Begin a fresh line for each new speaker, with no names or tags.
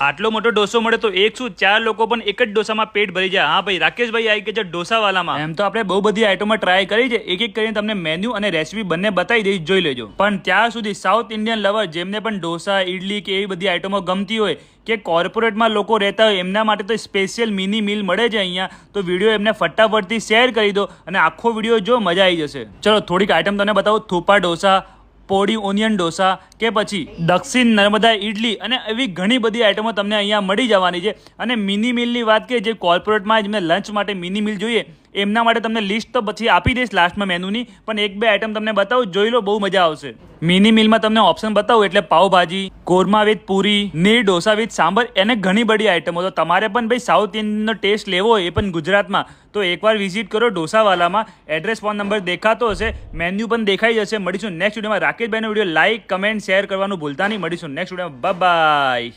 આટલો મોટો ડોસો મળે તો એક શું 4 લોકો પણ એક જ ડોસામાં પેટ ભરી જાય। હા ભાઈ, રાકેશભાઈ આવી ગયા છે ડોસાવાલામાં। એમ તો આપણે બહુ બધી આઈટમો ટ્રાય કરી છે, એક એક કરીને તમને મેન્યુ અને રેસીપી બંને બતાવી દઈશ, જોઈ લેજો। પણ ત્યાં સુધી સાઉથ ઇન્ડિયન લવર જેમને પણ ઢોસા, ઇડલી કે એવી બધી આઈટમો ગમતી હોય કે કોર્પોરેટમાં લોકો રહેતા હોય એમના માટે તો સ્પેશિયલ મિની મીલ મળે છે અહીંયા। તો વિડીયો એમને ફટાફટથી શેર કરી દો અને આખો વિડીયો જો, મજા આવી જશે। ચલો થોડીક આઈટમ તમને બતાવું। થૂપા ઢોસા, પોડી ઓનિયન ઢોસા કે પછી દક્ષિણ નર્મદા ઇડલી અને એવી ઘણી બધી આઈટમો તમને અહીંયા મળી જવાની છે। અને મિની મિલની વાત કે જે કોર્પોરેટમાં જેમને લંચ માટે મિની મિલ જોઈએ એમના માટે તમને લિસ્ટ તો પછી આપી દઈશ લાસ્ટમાં મેનુની, પણ એક બે આઈટમ તમને બતાવું, જોઈ લો, બહુ મજા આવશે। મિની મિલમાં તમને ઓપ્શન બતાવું એટલે પાવભાજી, કોરમા વિથ પૂરી, નીર ઢોસા વિથ સાંબર અને ઘણી બધી આઈટમો। તો તમારે પણ ભાઈ સાઉથ ઇન્ડિયનનો ટેસ્ટ લેવો હોય એ પણ ગુજરાતમાં, તો એકવાર વિઝિટ કરો ઢોસાવાલામાં। એડ્રેસ, ફોન નંબર દેખાતો હશે, મેન્યુ પણ દેખાઈ જશે। મળીશું નેક્સ્ટ વિડીયોમાં। રાકેશભાઈનો વિડીયો લાઈક, કમેન્ટ, શેર કરવાનું ભૂલતા નહીં। મળીશું નેક્સ્ટ વિડીયોમાં। Bye bye.